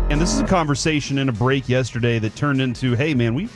And this is a conversation in a break yesterday that turned into, hey, man, we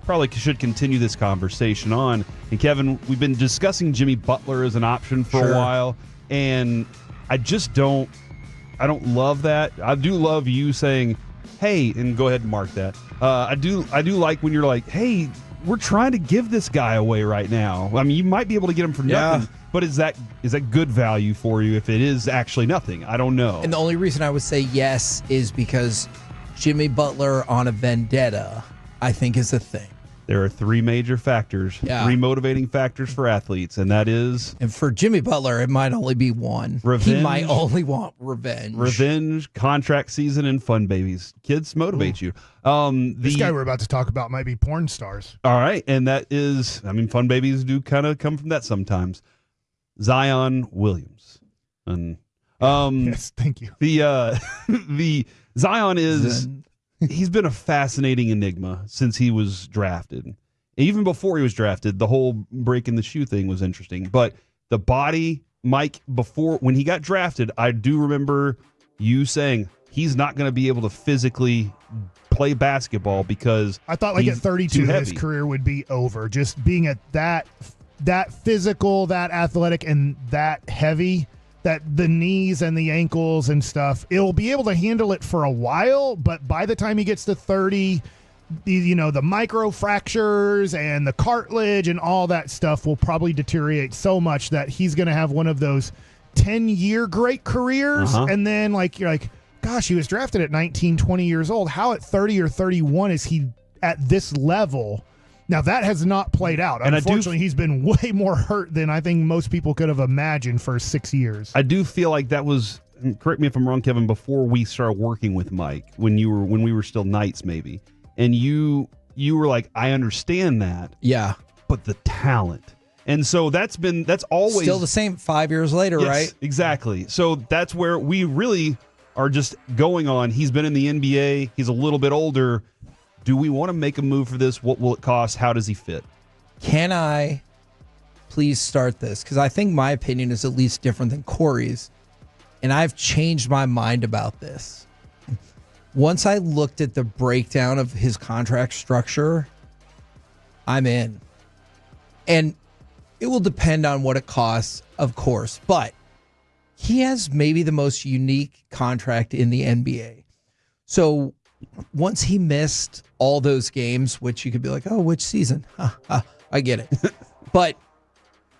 probably should continue this conversation on. And, Kevin, we've been discussing Jimmy Butler as an option for a while, and I just don't love that. I do love you saying, hey, and go ahead and mark that. I do like when you're like, hey, we're trying to give this guy away right now. I mean, you might be able to get him for nothing, but is that good value for you if it is actually nothing? I don't know. And the only reason I would say yes is because Jimmy Butler on a vendetta, I think, is a thing. There are three major factors, three motivating factors for athletes, and that is... And for Jimmy Butler, it might only be one. Revenge. He might only want revenge. Revenge, contract season, and fun babies. Kids motivate you. This guy we're about to talk about might be porn stars. All right, and that is... I mean, fun babies do kind of come from that sometimes. Zion Williamson. And, yes, thank you. The Zion is... He's been a fascinating enigma since he was drafted. Even before he was drafted, the whole breaking the shoe thing was interesting. But the body, Mike, when he got drafted, I do remember you saying he's not going to be able to physically play basketball because I thought like at 32 his career would be over. Just being at that physical, that athletic, and that heavy. That the knees and the ankles and stuff, it'll be able to handle it for a while, but by the time he gets to 30, the micro fractures and the cartilage and all that stuff will probably deteriorate so much that he's going to have one of those 10-year great careers. And then you're like, gosh, he was drafted at 19, 20 years old. How at 30 or 31 is he at this level? Now, that has not played out. And unfortunately, he's been way more hurt than I think most people could have imagined for 6 years. I do feel like that was, correct me if I'm wrong, Kevin, before we started working with Mike, when we were still Knights maybe, and you were like, I understand that. Yeah. But the talent. And so that's always... Still the same 5 years later, yes, right? Exactly. So that's where we really are just going on. He's been in the NBA. He's a little bit older. Do we want to make a move for this? What will it cost? How does he fit? Can I please start this? Because I think my opinion is at least different than Corey's. And I've changed my mind about this. Once I looked at the breakdown of his contract structure, I'm in. And it will depend on what it costs, of course. But he has maybe the most unique contract in the NBA. So once he missed all those games, which you could be like, oh, which season? I get it. But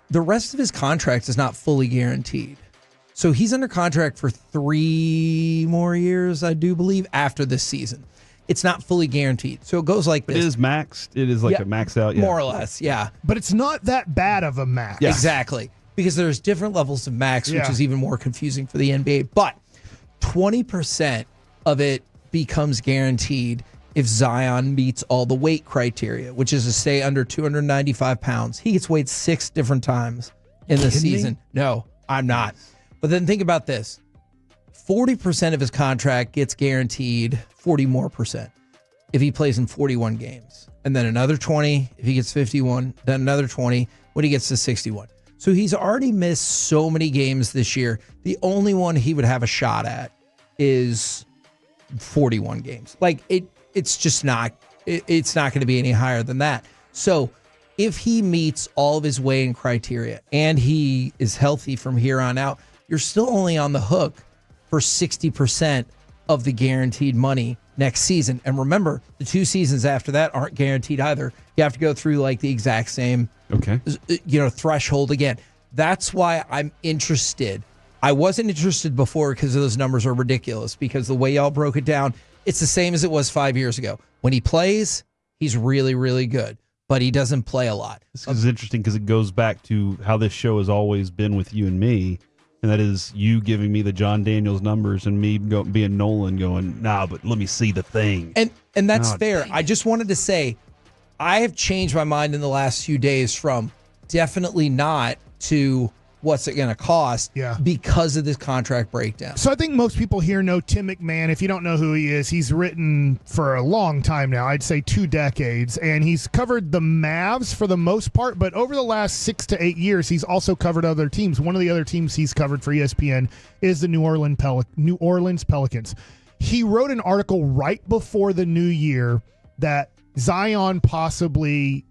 the rest of his contract is not fully guaranteed. So he's under contract for 3 more years, I do believe, after this season. It's not fully guaranteed. So it goes like this. It is maxed. It is like a maxed out. Yeah. More or less, yeah. But it's not that bad of a max. Yeah. Exactly. Because there's different levels of max, which is even more confusing for the NBA. But 20% of it becomes guaranteed if Zion meets all the weight criteria, which is to stay under 295 pounds. He gets weighed 6 different times in the season. No, I'm not. But then think about this. 40% of his contract gets guaranteed 40 more percent if he plays in 41 games. And then another 20 if he gets 51, then another 20 when he gets to 61. So he's already missed so many games this year. The only one he would have a shot at is 41 games. It's just not, it's not going to be any higher than that. So if he meets all of his weighing criteria and he is healthy from here on out, you're still only on the hook for 60% of the guaranteed money next season. And remember, the 2 seasons after that aren't guaranteed either. You have to go through the exact same threshold again. That's why I'm interested. I wasn't interested before because those numbers are ridiculous, because the way y'all broke it down, it's the same as it was 5 years ago. When he plays, he's really, really good, but he doesn't play a lot. This is interesting because it goes back to how this show has always been with you and me, and that is you giving me the John Daniels numbers and me being Nolan going, nah, but let me see the thing. And that's fair. I just wanted to say I have changed my mind in the last few days from definitely not to what's it going to cost because of this contract breakdown. So I think most people here know Tim McMahon. If you don't know who he is, he's written for a long time now, I'd say 2 decades, and he's covered the Mavs for the most part, but over the last 6 to 8 years, he's also covered other teams. One of the other teams he's covered for ESPN is the New Orleans Pelicans. he wrote an article right before the new year that Zion possibly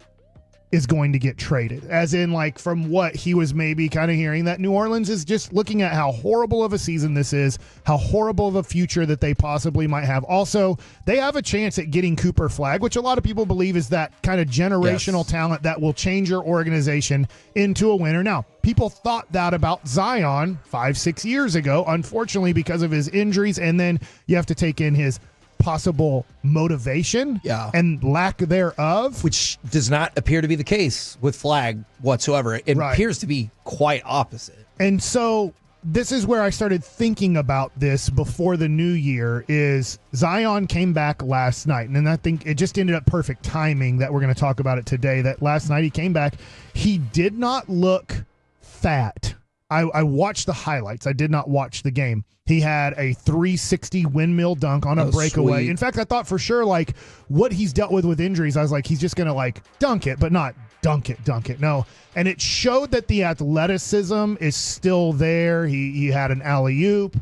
is going to get traded, as in, like, from what he was maybe kind of hearing, that New Orleans is just looking at how horrible of a season this is, how horrible of a future that they possibly might have. Also, they have a chance at getting Cooper Flagg, which a lot of people believe is that kind of generational talent that will change your organization into a winner. Now, people thought that about Zion 5-6 years ago, unfortunately, because of his injuries, and then you have to take in his possible motivation and lack thereof, which does not appear to be the case with Flagg whatsoever. It appears to be quite opposite. And so this is where I started thinking about this before the new year. Is Zion came back last night, and I think it just ended up perfect timing that we're going to talk about it today, that last night he came back. He did not look fat. I watched the highlights. I did not watch the game. He had a 360 windmill dunk on a breakaway. Sweet. In fact, I thought for sure, like, what he's dealt with injuries, I was like, he's just going to, like, dunk it, but not dunk it. No. And it showed that the athleticism is still there. He had an alley-oop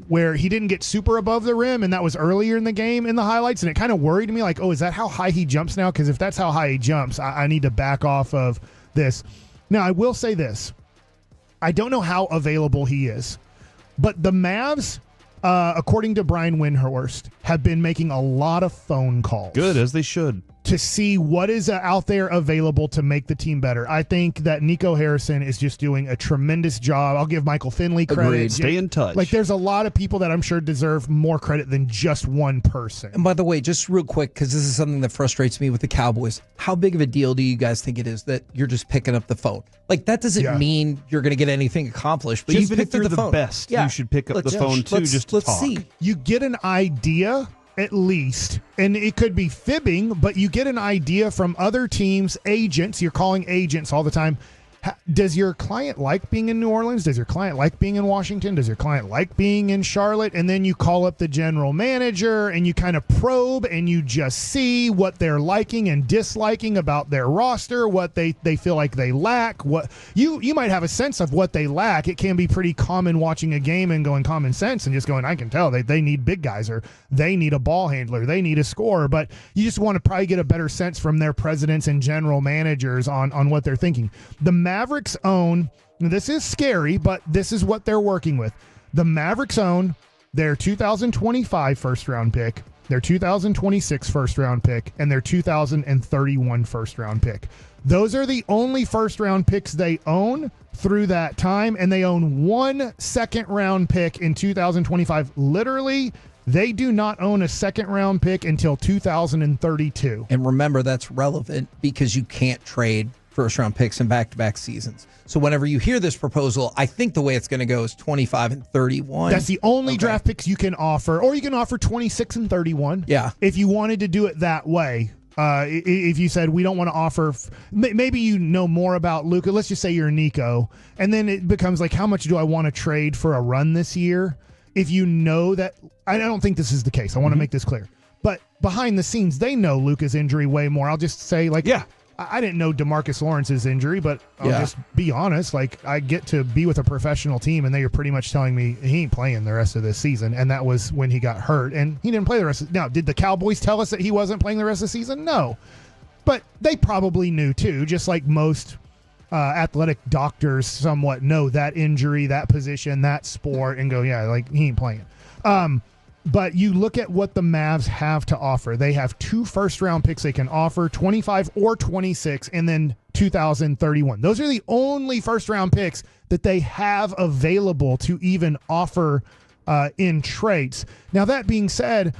where he didn't get super above the rim, and that was earlier in the game in the highlights, and it kind of worried me, like, oh, is that how high he jumps now? Because if that's how high he jumps, I need to back off of this. Now, I will say this. I don't know how available he is. But the Mavs, according to Brian Windhorst, have been making a lot of phone calls. Good, as they should. To see what is out there available to make the team better. I think that Nico Harrison is just doing a tremendous job. I'll give Michael Finley credit. Agreed. Stay in touch. Like, there's a lot of people that I'm sure deserve more credit than just one person. And by the way, just real quick, because this is something that frustrates me with the Cowboys, how big of a deal do you guys think it is that you're just picking up the phone? Like, that doesn't mean you're going to get anything accomplished. But even if you're the best, you should pick up the phone, too, just to talk. See. You get an idea, at least, and it could be fibbing, but you get an idea from other teams, agents. You're calling agents all the time. Does your client like being in New Orleans? Does your client like being in Washington? Does your client like being in Charlotte? And then you call up the general manager and you kind of probe and you just see what they're liking and disliking about their roster, what they feel like they lack. What you might have a sense of what they lack. It can be pretty common watching a game and going common sense and just going, I can tell they need big guys, or they need a ball handler, they need a scorer. But you just want to probably get a better sense from their presidents and general managers on what they're thinking. The Mavericks own, this is scary, but this is what they're working with. The Mavericks own their 2025 first-round pick, their 2026 first-round pick, and their 2031 first-round pick. Those are the only first-round picks they own through that time, and they own one second-round pick in 2025. Literally, they do not own a second-round pick until 2032. And remember, that's relevant because you can't trade first-round picks in back-to-back seasons. So whenever you hear this proposal, I think the way it's going to go is 25 and 31. That's the only draft picks you can offer, or you can offer 26 and 31. Yeah. If you wanted to do it that way. If you said we don't want to offer, maybe you know more about Luka. Let's just say you're Nico, and then it becomes like, how much do I want to trade for a run this year? If you know that, I don't think this is the case. I want to make this clear. But behind the scenes, they know Luka's injury way more. I'll just say, like, I didn't know DeMarcus Lawrence's injury, but I'll just be honest. Like, I get to be with a professional team, and they are pretty much telling me he ain't playing the rest of this season. And that was when he got hurt, and he didn't play the rest. Now, did the Cowboys tell us that he wasn't playing the rest of the season? No. But they probably knew, too, just like most athletic doctors somewhat know that injury, that position, that sport, and go, yeah, like, he ain't playing. But you look at what the Mavs have to offer. They have 2 first-round picks they can offer, 25 or 26, and then 2031. Those are the only first-round picks that they have available to even offer in trades. Now, that being said,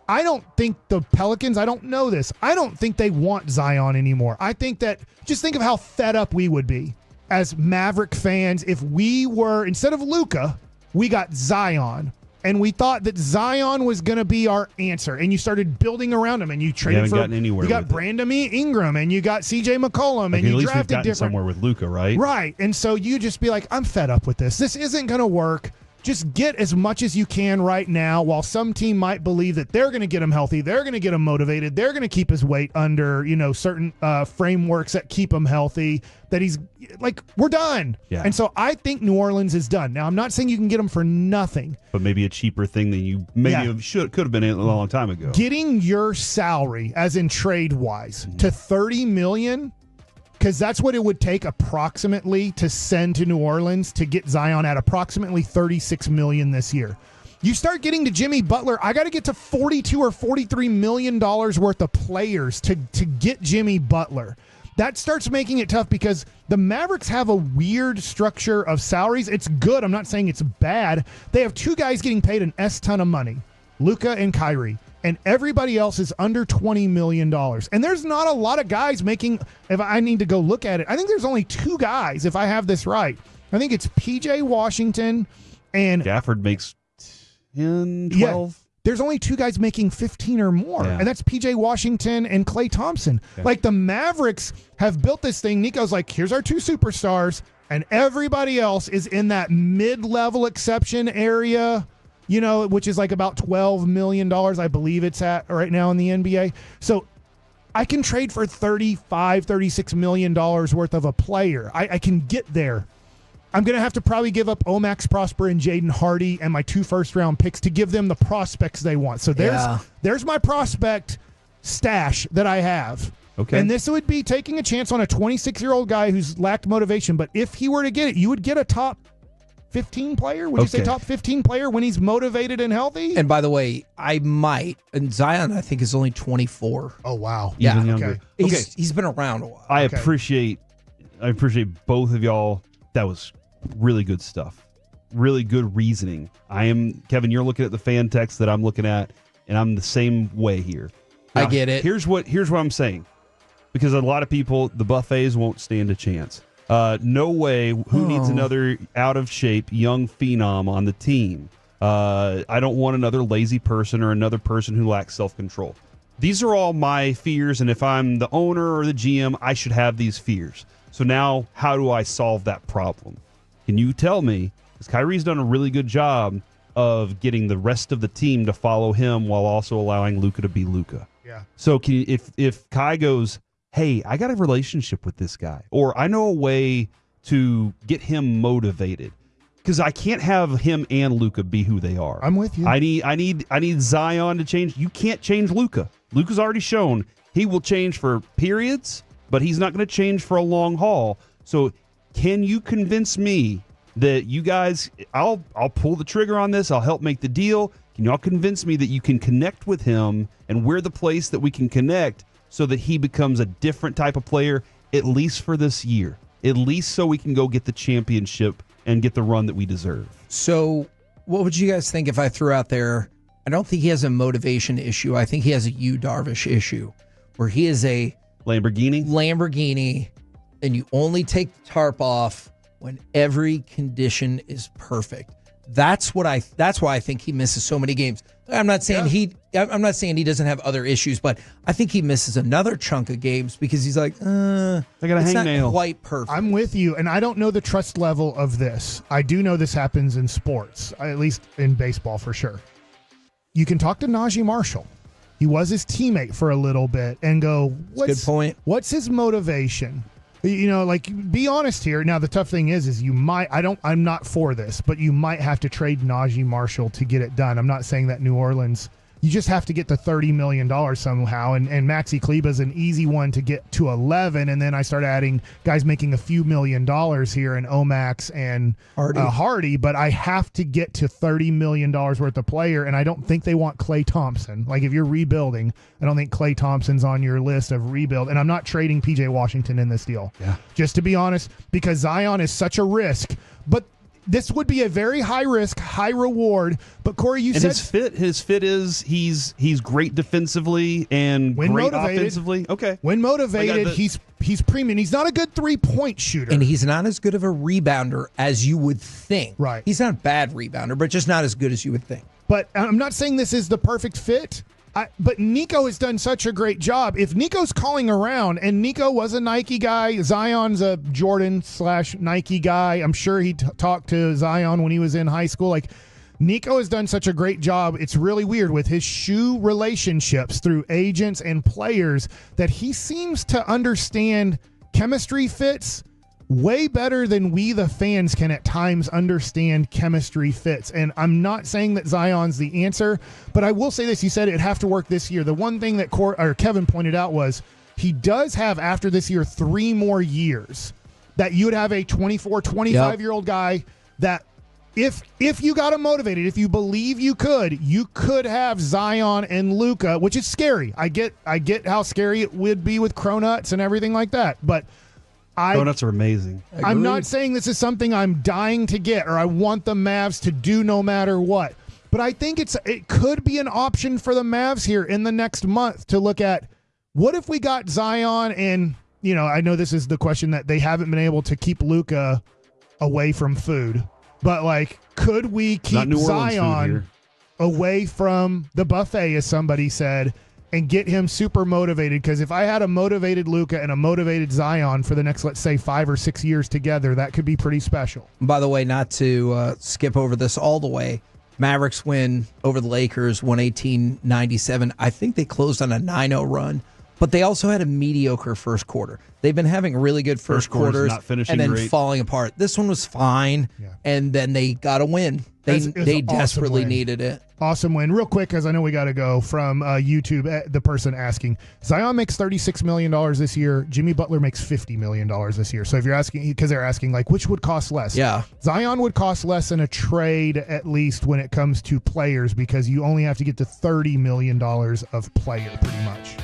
I don't think the Pelicans, I don't know this, I don't think they want Zion anymore. I think that, just think of how fed up we would be as Maverick fans if we were, instead of Luka, we got Zion. And we thought that Zion was going to be our answer. And you started building around him, and you traded for. You got Brandon Ingram, and you got C.J. McCollum, and you drafted different. Somewhere with Luka, right? Right. And so you just be like, I'm fed up with this. This isn't going to work. just get as much as you can right now, while some team might believe that they're going to get him healthy, they're going to get him motivated, they're going to keep his weight under, certain frameworks that keep him healthy, that he's like, we're done. Yeah. And so I think New Orleans is done. Now, I'm not saying you can get him for nothing. But maybe a cheaper thing than you could have been a long time ago. Getting your salary, as in trade-wise, to $30 million, because that's what it would take approximately to send to New Orleans to get Zion at approximately $36 million this year. You start getting to Jimmy Butler, I got to get to $42 or $43 million worth of players to get Jimmy Butler. That starts making it tough because the Mavericks have a weird structure of salaries. It's good. I'm not saying it's bad. They have two guys getting paid an S-ton of money, Luka and Kyrie. And everybody else is under $20 million. And there's not a lot of guys making, if I need to go look at it, I think there's only two guys, if I have this right. I think it's P.J. Washington and Gafford makes 10, 12. Yeah, there's only two guys making 15 or more. Yeah. And that's P.J. Washington and Klay Thompson. Okay. Like, the Mavericks have built this thing. Nico's like, here's our two superstars. And everybody else is in that mid-level exception area, which is like about $12 million, I believe it's at right now in the NBA. So I can trade for $35, $36 million worth of a player. I can get there. I'm going to have to probably give up Omax Prosper and Jaden Hardy and my 2 first-round picks to give them the prospects they want. So there's my prospect stash that I have. Okay. And this would be taking a chance on a 26-year-old guy who's lacked motivation. But if he were to get it, you would get a top 15 player? Would you say top 15 player when he's motivated and healthy? And by the way, I might. And Zion, I think, is only 24. Oh, wow. Yeah. Even younger. Okay. He's been around a while. I appreciate both of y'all. That was really good stuff. Really good reasoning. Kevin, you're looking at the fan text that I'm looking at, and I'm the same way here. Now, I get it. Here's what I'm saying. Because a lot of people, the buffets won't stand a chance. No way. Who needs another out-of-shape young phenom on the team? I don't want another lazy person or another person who lacks self-control. These are all my fears, and if I'm the owner or the GM, I should have these fears. So now, how do I solve that problem? Can you tell me? Because Kyrie's done a really good job of getting the rest of the team to follow him while also allowing Luka to be Luka. Yeah. So if Kai goes, hey, I got a relationship with this guy, or I know a way to get him motivated, because I can't have him and Luka be who they are. I'm with you. I need Zion to change. You can't change Luka. Luka's already shown he will change for periods, but he's not going to change for a long haul. So can you convince me that you guys, I'll pull the trigger on this. I'll help make the deal. Can y'all convince me that you can connect with him, and we're the place that we can connect, so that he becomes a different type of player, at least for this year, at least so we can go get the championship and get the run that we deserve. So what would you guys think if I threw out there, I don't think he has a motivation issue. I think he has a Yu Darvish issue, where he is a Lamborghini, and you only take the tarp off when every condition is perfect. That's why I think he misses so many games. I'm not saying he doesn't have other issues, but I think he misses another chunk of games because he's like, I got a hangnail. Not quite perfect. I'm with you, and I don't know the trust level of this. I do know this happens in sports, at least in baseball for sure. You can talk to Najee Marshall. He was his teammate for a little bit and go, good point. What's his motivation? Be honest here. Now, the tough thing is I'm not for this, but you might have to trade Najee Marshall to get it done. I'm not saying that New Orleans, you just have to get to $30 million somehow. And Maxi Kleber is an easy one to get to 11. And then I start adding guys making a few $1 million here in Omax and Hardy. But I have to get to $30 million worth of player. And I don't think they want Klay Thompson. Like, if you're rebuilding, I don't think Klay Thompson's on your list of rebuild. And I'm not trading P.J. Washington in this deal. Yeah. Just to be honest, because Zion is such a risk. But this would be a very high risk, high reward. But Corey, you said his fit is he's great defensively and when great motivated, offensively. Okay, when motivated, he's premium. He's not a good 3-point shooter, and he's not as good of a rebounder as you would think. Right, he's not a bad rebounder, but just not as good as you would think. But I'm not saying this is the perfect fit. But Nico has done such a great job. If Nico's calling around, and Nico was a Nike guy, Zion's a Jordan/Nike guy. I'm sure he talked to Zion when he was in high school. Like, Nico has done such a great job. It's really weird with his shoe relationships through agents and players that he seems to understand chemistry fits way better than we, the fans, can at times understand chemistry fits. And I'm not saying that Zion's the answer, but I will say this. He said it'd have to work this year. The one thing that Kevin pointed out was he does have, after this year, 3 more years that you would have a 24, 25-year-old guy that if you got him motivated, if you believe you could have Zion and Luka, which is scary. I get how scary it would be with Cronuts and everything like that, but Donuts are amazing. I'm not saying this is something I'm dying to get or I want the Mavs to do no matter what. But I think it could be an option for the Mavs here in the next month to look at, what if we got Zion and, I know this is the question that they haven't been able to keep Luka away from food. But, could we keep Zion away from the buffet, as somebody said, and get him super motivated? Because if I had a motivated Luka and a motivated Zion for the next, let's say, 5 or 6 years together, that could be pretty special. By the way, not to skip over this all the way, Mavericks win over the Lakers, 118-97. I think they closed on a 9-0 run, but they also had a mediocre first quarter. They've been having really good first quarters and then falling apart. This one was fine, and then they got a win. They desperately needed it. Awesome win. Real quick, because I know we got to go, from YouTube, the person asking, Zion makes $36 million this year. Jimmy Butler makes $50 million this year. So if you're asking, because they're asking, which would cost less? Yeah. Zion would cost less in a trade, at least when it comes to players, because you only have to get to $30 million of player, pretty much.